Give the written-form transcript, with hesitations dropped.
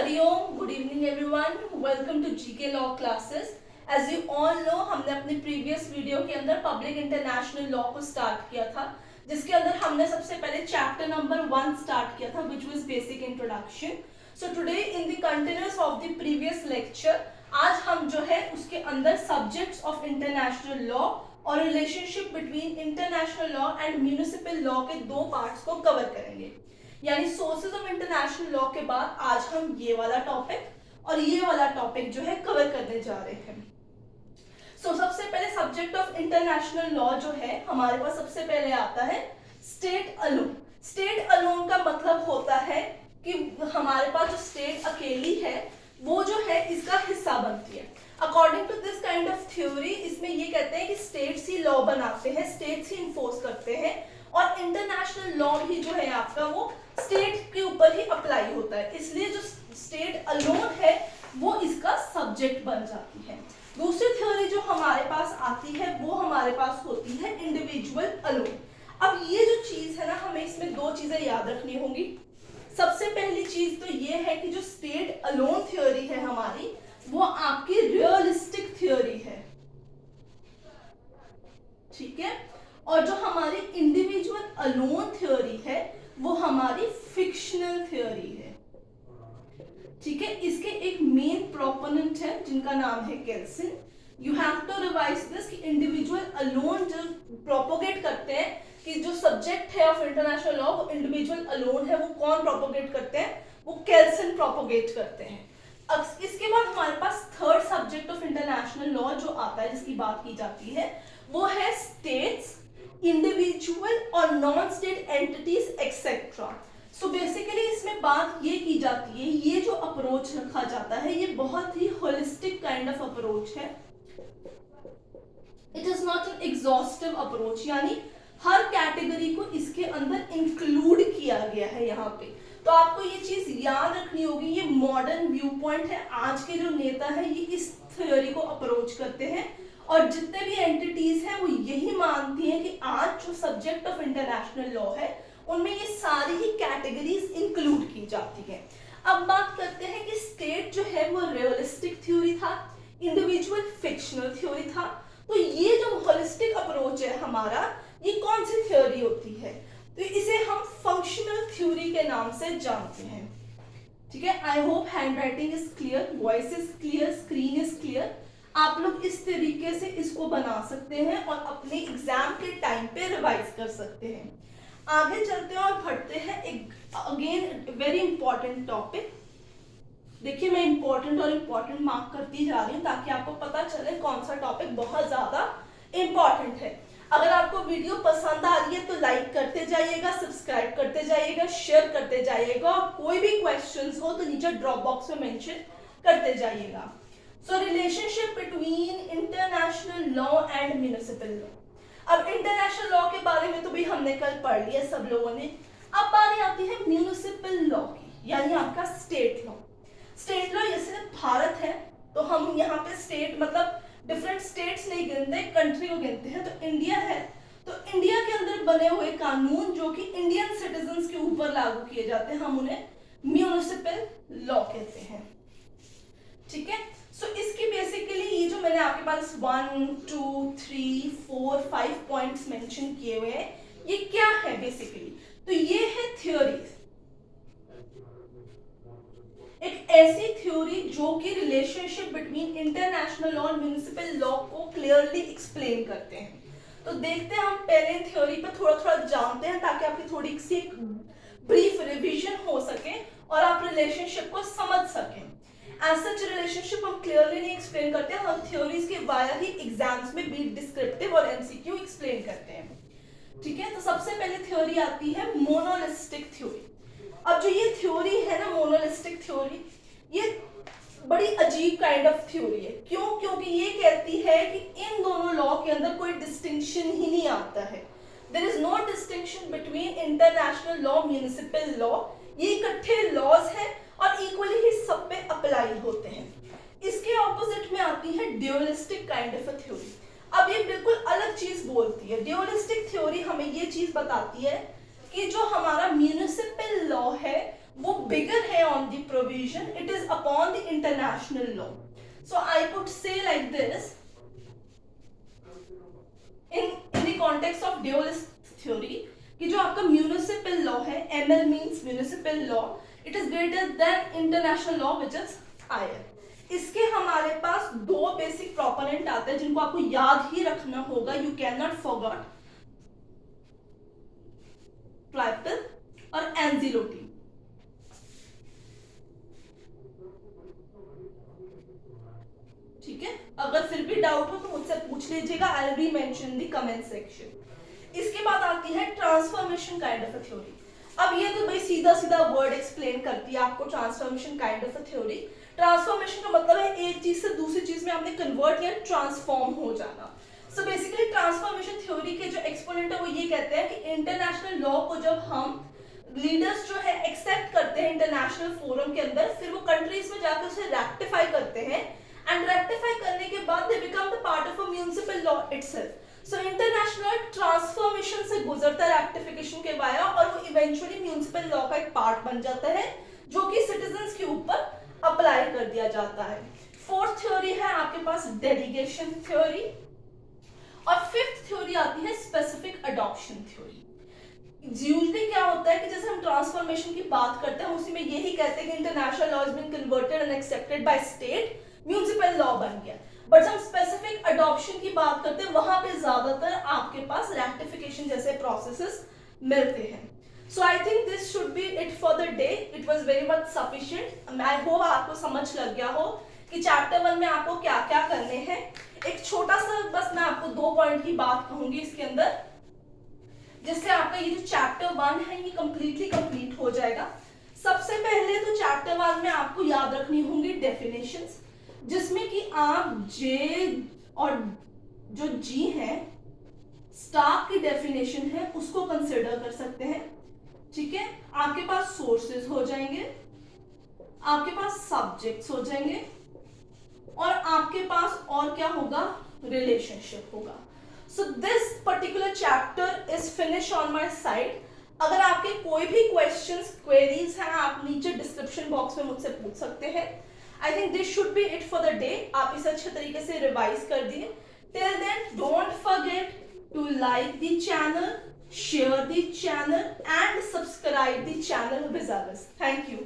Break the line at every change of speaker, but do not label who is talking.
Hariom, good evening everyone, welcome to GK law classes. As you all know, हमने अपने previous video के अंदर public international law को start किया था, जिसके अंदर हमने सबसे पहले चैप्टर नंबर 1 स्टार्ट किया था, which was basic introduction. So today in the continuous of the previous lecture, आज हम जो है उसके अंदर सब्जेक्ट्स ऑफ इंटरनेशनल लॉ और relationship between international law and municipal law के दो पार्ट्स को कवर करेंगे। यानी सोर्सेज ऑफ इंटरनेशनल लॉ के बाद आज हम ये वाला टॉपिक और ये वाला टॉपिक जो है कवर करने जा रहे हैं। सबसे पहले सब्जेक्ट ऑफ इंटरनेशनल लॉ जो है हमारे पास सबसे पहले आता है स्टेट अलोन। स्टेट अलोन का मतलब होता है कि हमारे पास जो स्टेट अकेली है वो जो है इसका हिस्सा बनती है। According to this kind of theory, इसमें ये कहते हैं कि स्टेट्स ही लॉ बनाते हैं, स्टेट्स ही इन्फोर्स करते हैं, और इंटरनेशनल लॉ भी जो है आपका वो स्टेट के ऊपर ही अप्लाई होता है, इसलिए जो स्टेट अलोन है वो इसका सब्जेक्ट बन जाती है। दूसरी थ्योरी जो हमारे पास आती है वो हमारे पास होती है इंडिविजुअल अलोन। अब ये जो चीज है ना, हमें इसमें दो चीजें याद रखनी होंगी। सबसे पहली चीज तो ये है कि जो स्टेट अलोन थ्योरी है हमारी, वो आपकी रियलिस्टिक थ्योरी है, ठीक है, और जो हमारी इंडिविजुअल अलोन थ्योरी है वो हमारी फिक्शनल थ्योरी है, ठीक है। इसके एक मेन प्रोपोनेंट है जिनका नाम है Kelsen. You have to revise this कि इंडिविजुअल अलोन जो प्रोपोगेट करते हैं, कि जो सब्जेक्ट है ऑफ इंटरनेशनल लॉ वो इंडिविजुअल अलोन है, वो कौन प्रोपोगेट करते हैं? वो केल्सिन प्रोपोगेट करते हैं। अब इसके बाद हमारे पास third subject of international law जो आता है, जिसकी बात की जाती है, वो है स्टेट्स, इंडिविजुअल और non state entities etcetera. So basically इसमें बात ये की जाती है, ये जो अप्रोच रखा जाता है ये बहुत ही होलिस्टिक काइंड ऑफ अप्रोच है। It is not an exhaustive approach, यानी हर कैटेगरी को इसके अंदर इंक्लूड किया गया है यहाँ पे। तो आपको ये चीज याद रखनी होगी, ये मॉडर्न व्यू पॉइंट है। आज के जो नेता है ये इस थ्योरी को अप्रोच करते हैं, और जितने भी एंटिटीज हैं वो यही मानती हैं कि आज जो सब्जेक्ट ऑफ इंटरनेशनल लॉ है उनमें ये सारी ही कैटेगरीज इंक्लूड की जाती है। अब बात करते हैं कि स्टेट जो है वो रियलिस्टिक थ्योरी था, इंडिविजुअल फिक्शनल थ्योरी था। तो ये जो होलिस्टिक अप्रोच है हमारा, ये कौन सी थ्योरी होती है? तो इसे हम फंक्शनल थ्योरी के नाम से जानते हैं, ठीक है। I hope hand writing is clear, voice is clear, screen is clear. आप लोग इस तरीके से इसको बना सकते हैं और अपने एग्जाम के टाइम पे रिवाइज कर सकते हैं। आगे चलते हैं और बढ़ते हैं एक अगेन वेरी इंपॉर्टेंट टॉपिक। देखिए मैं इंपॉर्टेंट और इम्पॉर्टेंट मार्क करती जा रही हूँ ताकि आपको पता चले कौन सा टॉपिक बहुत ज्यादा इंपॉर्टेंट है। अगर आपको वीडियो पसंद आ रही है तो लाइक करते जाइएगा, सब्सक्राइब करते जाइएगा, शेयर करते जाइएगा, और कोई भी क्वेश्चंस हो तो नीचे ड्रॉप बॉक्स में मेंशन करते जाइएगा। So relationship between international law and municipal law. अब इंटरनेशनल लॉ के बारे में तो भी हमने कल पढ़ लिया सब लोगों ने। अब बारी आती है म्युनिसिपल लॉ की, यानी आपका स्टेट लॉ। स्टेट लॉ जैसे भारत है तो हम यहाँ पे स्टेट मतलब डिफरेंट स्टेट्स नहीं गिनते, कंट्री को गिनते हैं। तो इंडिया है तो इंडिया के अंदर बने हुए कानून जो कि इंडियन सिटीजन्स के ऊपर लागू किए जाते हैं, हम उन्हें म्युनिसिपल लॉ कहते हैं, ठीक है। सो इसकी बेसिकली ये जो मैंने आपके पास 1 2 3 4 5 पॉइंट्स मेंशन किए हुए हैं, ये क्या है बेसिकली? तो ये है थ्योरी, एक ऐसी थ्योरी जो कि रिलेशनशिप बिटवीन इंटरनेशनल लॉ और म्युनिसिपल लॉ को क्लियरली एक्सप्लेन करते हैं। तो देखते हैं, हम पहले थ्योरी पर थोड़ा थोड़ा जानते हैं ताकि आपकी थोड़ी सी एक ब्रीफ रिवीजन हो सके और आप रिलेशनशिप को समझ सकें। एज सच रिलेशनशिप हम क्लियरली नहीं एक्सप्लेन करते हैं, हम थ्योरीज के वाया ही एग्जाम्स में भी डिस्क्रिप्टिव और एमसीक्यू एक्सप्लेन करते हैं, ठीक है। तो सबसे पहले थ्योरी आती है मोनोलिस्टिक थ्योरी। अब जो ये थ्योरी है ना, मोनोलिस्टिक थ्योरी, ये बड़ी अजीब काइंड ऑफ थ्योरी है। क्यों? क्योंकि ये कहती है कि इन दोनों लॉ के अंदर कोई डिस्टिंक्शन ही नहीं आता है। There is no distinction between international law, municipal law. ये इकट्ठे लॉज हैं और इक्वली ही सब पे अप्लाई होते हैं। इसके ऑपोजिट में आती है ड्यूअलिस्टिक काइंड ऑफ अ थ्योरी। अब ये बिल्कुल अलग चीज बोलती है। ड्यूअलिस्टिक थ्योरी हमें ये चीज बताती है कि जो हमारा म्युनिसिपल लॉ है वो बिगर है on the provision, it is upon the international law. So I could say like this in the context of dualist theory कि जो आपका म्यूनिसिपल लॉ है, ML means municipal law, it is greater than international law which is higher. इसके हमारे पास दो basic proponent आते हैं जिनको आपको याद ही रखना होगा, यू कैन नॉट फॉरगेट, क्लाइपेल और एंजिलोटी. ठीक है, अगर फिर भी डाउट हो तो मुझसे पूछ लीजिएगा, I will be mention in the comment section. इसके बाद आती है transformation kind of a theory. अब ये तो भाई सीधा सीधा वर्ड एक्सप्लेन करती है आपको, transformation kind of a theory. Transformation का मतलब है एक चीज से दूसरी चीज में आपने कन्वर्ट या ट्रांसफॉर्म हो जाना. सो बेसिकली ट्रांसफॉर्मेशन थ्योरी के जो एक्सपोनेंट है वो ये कहते हैं कि इंटरनेशनल लॉ को जब हम लीडर्स जो है एक्सेप्ट करते हैं इंटरनेशनल फोरम के अंदर, फिर वो कंट्रीज में जाकर उसे रेक्टिफाई करते हैं, एंड रेक्टिफाई करने के बाद they become the part of a municipal law itself. So international transformation से गुजरता है रेक्टिफिकेशन के वाया, और वो इवेंचुअली म्युनिसिपल लॉ का एक पार्ट बन जाता है जो कि सिटीजंस के ऊपर अप्लाई कर दिया जाता है. फोर्थ थ्योरी है आपके पास डेलीगेशन थ्योरी, और फिफ्थ थ्योरी आती है स्पेसिफिक अडॉप्शन थ्योरी. यूजुअली क्या होता है कि जैसे हम ट्रांसफॉर्मेशन की बात करते हैं उसी में यही कहते हैं कि international law is been converted and accepted by state, municipal law बन गया. बट हम स्पेसिफिक अडॉप्शन की बात करते हैं वहां पे ज्यादातर आपके पास रेक्टिफिकेशन जैसे प्रोसेसेस मिलते हैं. So I think this should be it for the day. It was very much sufficient. I hope आपको समझ लग गया हो कि चैप्टर 1 में आपको क्या क्या करने हैं. एक छोटा सा बस मैं आपको 2 पॉइंट की बात कहूंगी इसके अंदर, जिससे आपका ये जो चैप्टर 1 है ये कंप्लीटली कंप्लीट हो जाएगा. सबसे पहले तो चैप्टर 1 में आपको याद रखनी होंगी डेफिनेशंस, जिसमें कि आप जे और जो जी है स्टाफ की डेफिनेशन है उसको कंसिडर कर सकते हैं. ठीक है, आपके पास सोर्सेज हो जाएंगे, आपके पास सब्जेक्ट्स हो जाएंगे, और आपके पास और क्या होगा, रिलेशनशिप होगा. So this particular chapter is finish on my side. अगर आपके कोई भी क्वेश्चंस क्वेरीज हैं आप नीचे डिस्क्रिप्शन बॉक्स में मुझसे पूछ सकते हैं. I think this should be it for the day. आप इसे अच्छे तरीके से रिवाइज कर दिए. Till then, don't forget to like the channel, share the channel and subscribe the channel with others. Thank you.